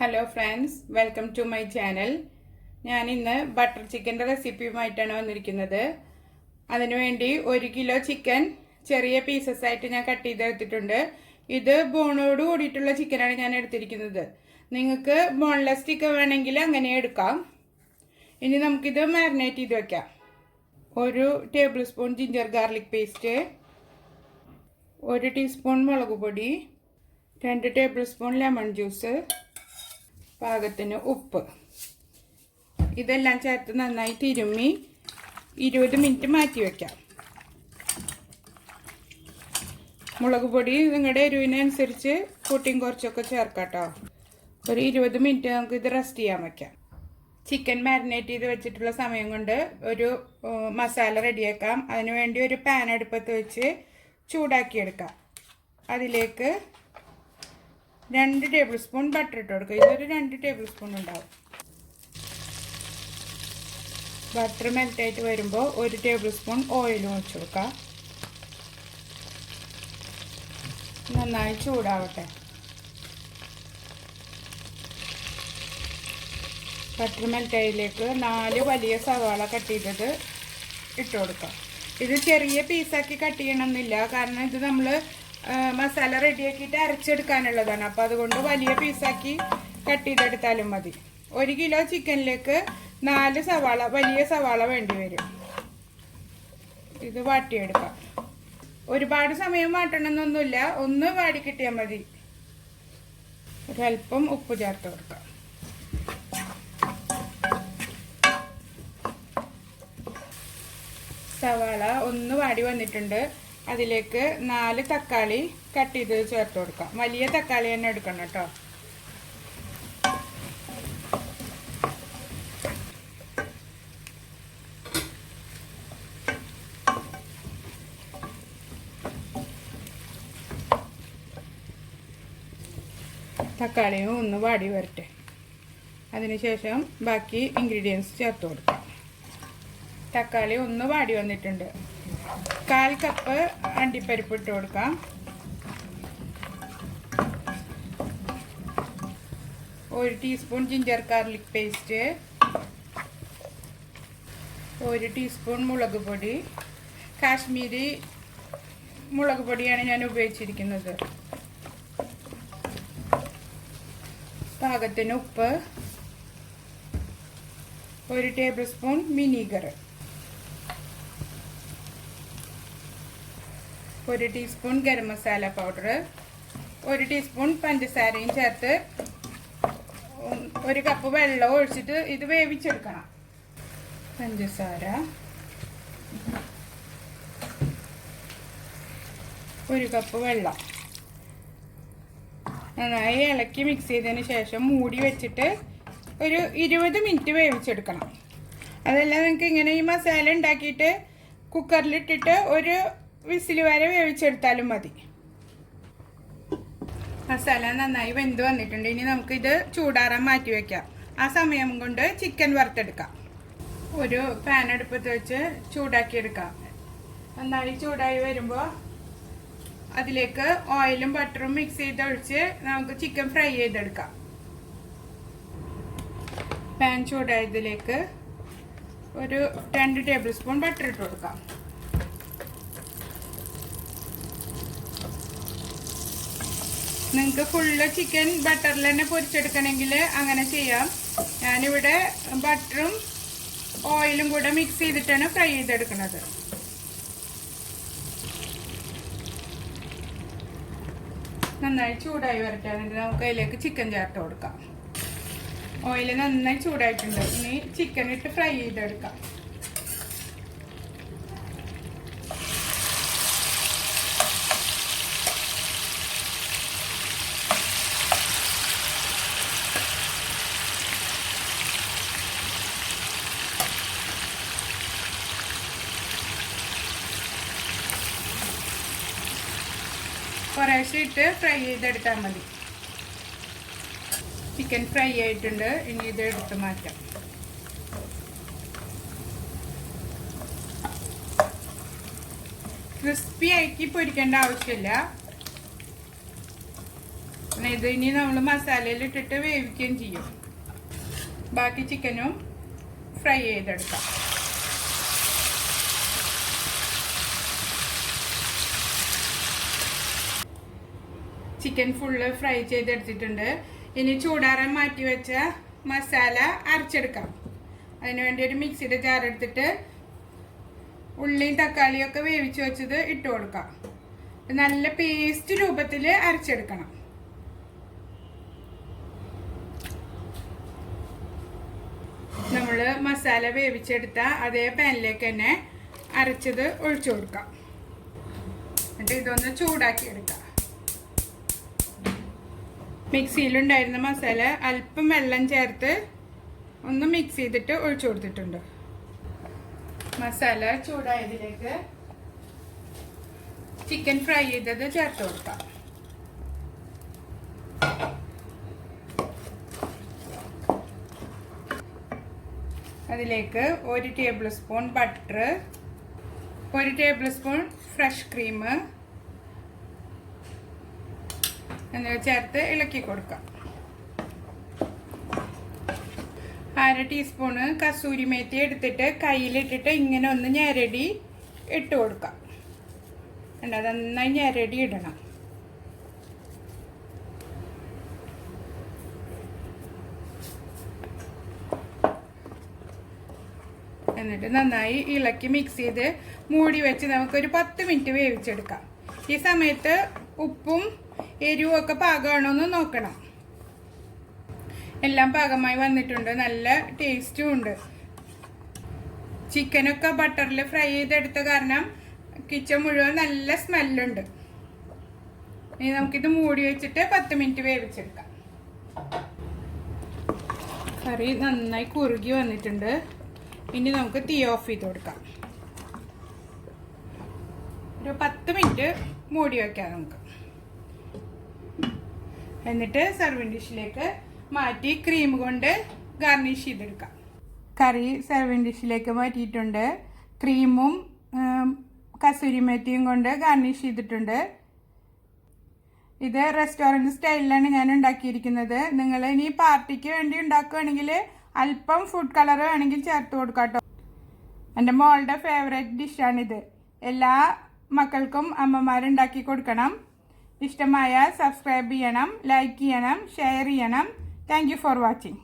Hello friends, welcome to my channel. ഞാൻ ഇന്ന് butter ചിക്കൻ്റെ റെസിപ്പിയുമായിട്ടാണ് വന്നിരിക്കുന്നത്. അതിനുവേണ്ടി 1 കിലോ ചിക്കൻ ചെറിയ പീസസ് ആയിട്ട് ഞാൻ കട്ട് ചെയ്തെടുത്തിട്ടുണ്ട്. ഇത് ബോണോട് കൂടിയിട്ടുള്ള ചിക്കനാണ് ഞാൻ എടുത്തിരിക്കുന്നത്. നിങ്ങൾക്ക് ബോൺലെസ് ചിക്കൻ വേണമെങ്കിൽ അങ്ങനെ എടുക്കാം. ഇനി നമുക്കിത് മാരിനേറ്റ് ചെയ്ത് വെക്കാം. 1 table spoon ginger garlic paste, 1 teaspoon മുളക് പൊടി, 2 ടേബിൾ സ്പൂൺ ലെമൺ ജ്യൂസ്, പാകത്തിന് ഉപ്പ്, ഇതെല്ലാം ചേർത്ത് നന്നായി തിരുമ്മി 20 മിനിറ്റ് മാറ്റി വയ്ക്കാം. മുളക് പൊടി നിങ്ങളുടെ എരിവിനനുസരിച്ച് കൂട്ടിയും കുറച്ചൊക്കെ ചേർക്കാം കേട്ടോ. ഒരു 20 മിനിറ്റ് നമുക്ക് ഇത് റെസ്റ്റ് ചെയ്യാൻ വയ്ക്കാം. ചിക്കൻ മാരിനേറ്റ് ചെയ്ത് വെച്ചിട്ടുള്ള സമയം കൊണ്ട് ഒരു മസാല റെഡിയാക്കാം. അതിനുവേണ്ടി ഒരു പാൻ അടുപ്പത്ത് വെച്ച് ചൂടാക്കിയെടുക്കാം. അതിലേക്ക് 2 ടേബിൾ സ്പൂൺ ബട്ടർ ഇട്ട് കൊടുക്കുക. ഇതൊരു 2 ടേബിൾ സ്പൂൺ ഉണ്ടാവും. ബട്ടർ മെൽറ്റായിട്ട് വരുമ്പോൾ 1 ടേബിൾ സ്പൂൺ ഓയിലും ഒഴിച്ച് കൊടുക്കുക. നന്നായി ചൂടാവട്ടെ. ബട്ടർ മെൽറ്റായിലേക്ക് 4 വലിയ സവാള കട്ട് ചെയ്തത് ഇട്ട് കൊടുക്കുക. ഇത് ചെറിയ പീസാക്കി കട്ട് ചെയ്യണമെന്നില്ല, കാരണം ഇത് നമ്മൾ മസാല റെഡിയാക്കിയിട്ട് അരച്ചെടുക്കാനുള്ളതാണ്. അപ്പോൾ അതുകൊണ്ട് വലിയ പീസാക്കി കട്ട് ചെയ്തെടുത്താലും മതി. 1 കിലോ ചിക്കനിലേക്ക് 4 സവാള, വലിയ സവാള വേണ്ടി വരും. ഇത് വാട്ടിയെടുക്കാം. ഒരുപാട് സമയം വാട്ടണമെന്നൊന്നുമില്ല, ഒന്ന് വാടി കിട്ടിയാൽ മതി. ഒരല്പം ഉപ്പ് ചേർത്ത് കൊടുക്കാം. സവാള ഒന്ന് വാടി വന്നിട്ടുണ്ട്. അതിലേക്ക് 4 തക്കാളി കട്ട് ചെയ്ത് ചേർത്ത് കൊടുക്കാം. വലിയ തക്കാളി തന്നെ എടുക്കണം കേട്ടോ. തക്കാളിയും ഒന്ന് വാടി വരട്ടെ. അതിനുശേഷം ബാക്കി ഇൻഗ്രീഡിയൻസ് ചേർത്ത് കൊടുക്കാം. തക്കാളി ഒന്ന് വാടി വന്നിട്ടുണ്ട്. 1/4 കപ്പ് അണ്ടിപ്പരിപ്പ് ഇട്ട് കൊടുക്കാം. 1 teaspoon ginger garlic paste, 1 teaspoon മുളക് പൊടി. കാശ്മീരി മുളക് പൊടിയാണ് ഞാൻ ഉപയോഗിച്ചിരിക്കുന്നത്. പാകത്തിന് ഉപ്പ്, 1 table spoon vinegar, 1 teaspoon garam masala powder, 1 teaspoon പഞ്ചസാരയും ചേർത്ത് 1 കപ്പ് വെള്ളം ഒഴിച്ചിട്ട് ഇത് വേവിച്ചെടുക്കണം. പഞ്ചസാര, 1 കപ്പ് വെള്ളം നന്നായി ഇളക്കി മിക്സ് ചെയ്തതിന് ശേഷം മൂടി വെച്ചിട്ട് ഒരു 20 മിനിറ്റ് വേവിച്ചെടുക്കണം. അതല്ല, നിങ്ങൾക്ക് ഇങ്ങനെ ഈ മസാല ഉണ്ടാക്കിയിട്ട് കുക്കറിലിട്ടിട്ട് ഒരു വിസിൽ വരെ വേവിച്ചെടുത്താലും മതി. മസാല നന്നായി വെന്ത് വന്നിട്ടുണ്ട്. ഇനി നമുക്കിത് ചൂടാറാൻ മാറ്റി വയ്ക്കാം. ആ സമയം കൊണ്ട് ചിക്കൻ വറുത്തെടുക്കാം. ഒരു പാൻ അടുപ്പത്ത് വെച്ച് ചൂടാക്കിയെടുക്കാം. നന്നായി ചൂടായി വരുമ്പോൾ അതിലേക്ക് ഓയിലും ബട്ടറും മിക്സ് ചെയ്ത് ഒഴിച്ച് നമുക്ക് ചിക്കൻ ഫ്രൈ ചെയ്തെടുക്കാം. പാൻ ചൂടായതിലേക്ക് ഒരു 2 ടേബിൾ സ്പൂൺ ബട്ടർ ഇട്ട് കൊടുക്കാം. നിങ്ങൾക്ക് ഫുള്ള് ചിക്കൻ ബട്ടറിൽ തന്നെ പൊരിച്ചെടുക്കണമെങ്കിൽ അങ്ങനെ ചെയ്യാം. ഞാനിവിടെ ബട്ടറും ഓയിലും കൂടെ മിക്സ് ചെയ്തിട്ടാണ് ഫ്രൈ ചെയ്തെടുക്കുന്നത്. നന്നായി ചൂടായി വരട്ടെ. എന്നിട്ട് നമുക്ക് അതിലേക്ക് ചിക്കൻ ചേർത്ത് കൊടുക്കാം. ഓയിൽ നന്നായി ചൂടായിട്ടുണ്ട്. ഇനി ചിക്കൻ ഇട്ട് ഫ്രൈ ചെയ്തെടുക്കാം. കുറേശ്ശെ ഇട്ട് ഫ്രൈ ചെയ്തെടുത്താൽ മതി. ചിക്കൻ ഫ്രൈ ആയിട്ടുണ്ട്. ഇനി ഇത് എടുത്ത് മാറ്റാം. ക്രിസ്പി ആക്കി പൊരിക്കേണ്ട ആവശ്യമില്ല. ഇത് ഇനി നമ്മൾ മസാലയിൽ ഇട്ടിട്ട് വേവിക്കുകയും ചെയ്യും. ബാക്കി ചിക്കനും ഫ്രൈ ചെയ്തെടുക്കാം. ചിക്കൻ ഫുള്ള് ഫ്രൈ ചെയ്തെടുത്തിട്ടുണ്ട്. ഇനി ചൂടാറാൻ മാറ്റി വെച്ച മസാല അരച്ചെടുക്കാം. അതിനുവേണ്ടി ഒരു മിക്സിയുടെ ജാർ എടുത്തിട്ട് ഉള്ളിയും തക്കാളിയും ഒക്കെ വേവിച്ച് വെച്ചത് ഇട്ട് കൊടുക്കാം. നല്ല പേസ്റ്റ് രൂപത്തിൽ അരച്ചെടുക്കണം. നമ്മൾ മസാല വേവിച്ചെടുത്ത അതേ പാനിലേക്ക് തന്നെ അരച്ചത് ഒഴിച്ചു കൊടുക്കാം. എന്നിട്ട് ഇതൊന്ന് ചൂടാക്കി എടുക്കാം. മിക്സിയിലുണ്ടായിരുന്ന മസാല അല്പം വെള്ളം ചേർത്ത് ഒന്ന് മിക്സ് ചെയ്തിട്ട് ഒഴിച്ചു കൊടുത്തിട്ടുണ്ട്. മസാല ചൂടായതിലേക്ക് ചിക്കൻ ഫ്രൈ ചെയ്തത് ചേർത്ത് കൊടുക്കാം. അതിലേക്ക് 1 table spoon butter, 1 table spoon fresh cream എന്നിവ ചേർത്ത് ഇളക്കി കൊടുക്കാം. 1/2 ടീസ്പൂണ് കസൂരി മേത്തി എടുത്തിട്ട് കയ്യിലിട്ടിട്ട് ഇങ്ങനെ ഒന്ന് ഞെരടി ഇട്ട് കൊടുക്കാം. അത് നന്നായി ഞെരടി ഇടണം. എന്നിട്ട് നന്നായി ഇളക്കി മിക്സ് ചെയ്ത് മൂടി വെച്ച് നമുക്കൊരു 10 മിനിറ്റ് വേവിച്ചെടുക്കാം. ഈ സമയത്ത് ഉപ്പും എരിവും ഒക്കെ പാകമാണോ എന്ന് നോക്കണം. എല്ലാം പാകമായി വന്നിട്ടുണ്ട്. നല്ല ടേസ്റ്റും ഉണ്ട്. ചിക്കനൊക്കെ ബട്ടറിൽ ഫ്രൈ ചെയ്തെടുത്ത കാരണം കിച്ചൺ മുഴുവൻ നല്ല സ്മെല്ലുണ്ട്. ഇനി നമുക്കിത് മൂടി വെച്ചിട്ട് 10 മിനിറ്റ് വേവിച്ചെടുക്കാം. കറി നന്നായി കുറുകി വന്നിട്ടുണ്ട്. ഇനി നമുക്ക് തീ ഓഫ് ചെയ്ത് കൊടുക്കാം. ഒരു 10 മിനിറ്റ് മൂടി വയ്ക്കാം നമുക്ക്. എന്നിട്ട് സർവിങ് ഡിഷിലേക്ക് മാറ്റി ക്രീം കൊണ്ട് ഗാർണിഷ് ചെയ്തെടുക്കാം. കറി സർവിങ് ഡിഷിലേക്ക് മാറ്റിയിട്ടുണ്ട്. ക്രീമും കസൂരി മേത്തിയും കൊണ്ട് ഗാർണിഷ് ചെയ്തിട്ടുണ്ട്. ഇത് റെസ്റ്റോറൻറ്റ് സ്റ്റൈലിലാണ് ഞാൻ ഉണ്ടാക്കിയിരിക്കുന്നത്. നിങ്ങൾ ഇനി പാർട്ടിക്ക് വേണ്ടി ഉണ്ടാക്കുകയാണെങ്കിൽ അല്പം ഫുഡ് കളർ വേണമെങ്കിൽ ചേർത്ത് കൊടുക്കാം കേട്ടോ. എൻ്റെ മോളുടെ ഫേവറേറ്റ് ഡിഷാണിത്. എല്ലാ മക്കൾക്കും അമ്മമാരുണ്ടാക്കി കൊടുക്കണം. ഇഷ്ടമായ സബ്സ്ക്രൈബ് ചെയ്യണം, ലൈക്ക് ചെയ്യണം, ഷെയർ ചെയ്യണം. Thank you for watching.